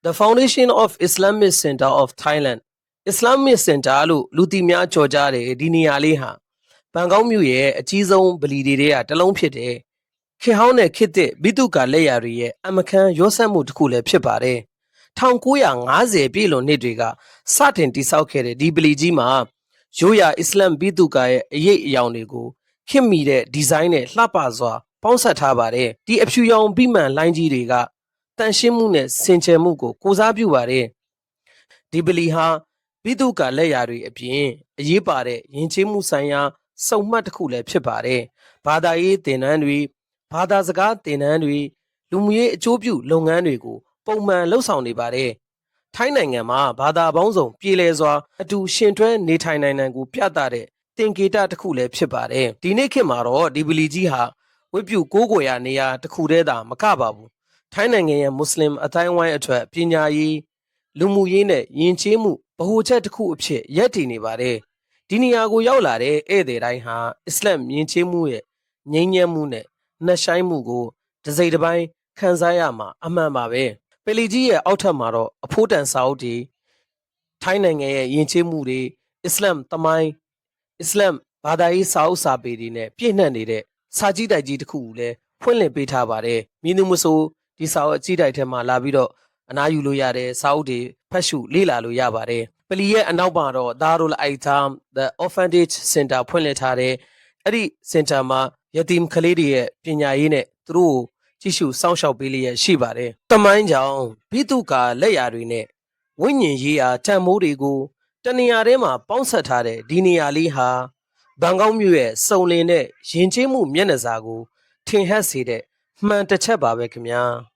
The Foundation of Islamic Center of Thailand Islamic Center လို့လူသိများကြော်ကြားတယ်ဒီနေရာလေးဟာဘန်ကောက်မြို့ရဲ့အကြီးဆုံးဗလီတွေကတလုံးဖြစ်တယ်ခေဟောင်းနဲ့ခေတ်သစ်ဘိတုကာလက်ရာတွေရဲ့အမခန်းရောစက်မှုတစ်ခုလည်းဖြစ်ပါတယ်1950ပြည့်လွန်နှစ်တွေကစတင်တည်ဆောက်ခဲ့တဲ့ဒီဗလီကြီးမှာရိုးရာအစ္စလမ်ဘိတုကာရဲ့အရေးအယောင်တွေကိုခင်မီတဲ့ဒီဇိုင်းနဲ့လှပစွာပေါင်းစပ်ထားပါတယ်ဒီအဖြူရောင်ပြီးမှန်လိုင်းကြီးတွေကတန်ရှင်းမှုနဲ့စင်ကြယ်မှုကိုကိုစားပြုပါတယ်ဒီဗလီဟာဘိတုကာလက်ရာတွေအပြင်အရေးပါတဲ့ယဉ်ကျေးမှုဆိုင်ရာစုံမှတ်တစ်ခုလည်းဖြစ်ပါတယ်ဘာသာရေးသင်တန်းတွေဘာသာစကားသင်တန်းတွေလူမှုရေးအကျိုးပြုလုပ်ငန်းတွေကိုပုံမှန်လှုပ်ဆောင်နေပါတယ်ထိုင်းနိုင်ငံမှာဘာသာပေါင်းစုံပြည်လည်စွာအတူရှင်တွဲနေထိုင်နိုင်တဲ့ကိုပြသတဲ့သင်္ကေတတစ်ခုလည်းဖြစ်ပါတယ်ဒီနေ့ခေတ်မှာတော့ဒီဗလီကြီးဟာဝိပုကိုးကွယ်ရာနေရာတစ်ခုတည်းသာမကပါဘူးထိုင်းနိုင်ငံရဲ့မွတ်စလင်အတိုင်းဝိုင်းအထွတ်ပညာရေးလူမှုရေးနဲ့ယဉ်ကျေးမှုဗဟိုချက်တစ်ခုအဖြစ်ရပ်တည်နေပါတယ်ဒီနေရာကိုရောက်လာတဲ့ဧည့်သည်တိုင်းဟာအစ္စလာမ်ယဉ်ကျေးမှုရဲ့ငြိမ်းချမ်းမှုနဲ့နှက်ဆိုင်မှုကိုတစ်စိတ်တစ်ပိုင်းခံစားရမှာအမှန်ပါပဲပလီကြီးရဲ့အောက်ထပ်မှာတော့အဖိုးတန်စာအုပ်တွေထိုင်းနိုင်ငံရဲ့ယဉ်ကျေးမှုတွေအစ္စလာမ်သမိုင်းအစ္စလာမ်ဘာသာရေးစာအုပ်စာပေတွေနဲ့ပြည့်နှက်နေတဲ့စာကြည့်တိုက်ကြီးတစ်ခုကိုလည်းဖွင့်လှစ်ပေးထားပါတယ်မင်းသူမဆိုဒီစာအုပ်အကြည့်တိုက်ထဲမှာလာပြီးတော့အနားယူလို့ရတဲ့စာအုပ်တွေဖတ်ရှုလေ့လာလို့ရပါတယ်ပလီရဲ့အနောက်မှာတော့ Darul Aitam the Orphanage Center ဖွင့်လှစ်ထားတဲ့အဲ့ဒီစင်တာမှာယတီမ်ကလေးတွေရဲ့ပညာရေးနဲ့သူတို့ကိုကြည့်ရှုစောင့်ရှောက်ပေးလျက်ရှိပါတယ်။တမိုင်းကြောင့်ဘိတုကာလက်ရာတွေနဲ့ဝိညာဉ်ရေးရာတန်မိုးတွေကိုတနေရာထဲမှာပေါင်းစပ်ထားတဲ့ဒီနေရာလေးဟာဘန်ကောက်မြို့ရဲ့စုံလင်တဲ့ယဉ်ကျေးမှုမျက်နှာစာကိုထင်ဟပ်စေတဲ့မှန်တစ်ချက်ပါပဲခင်ဗျာ။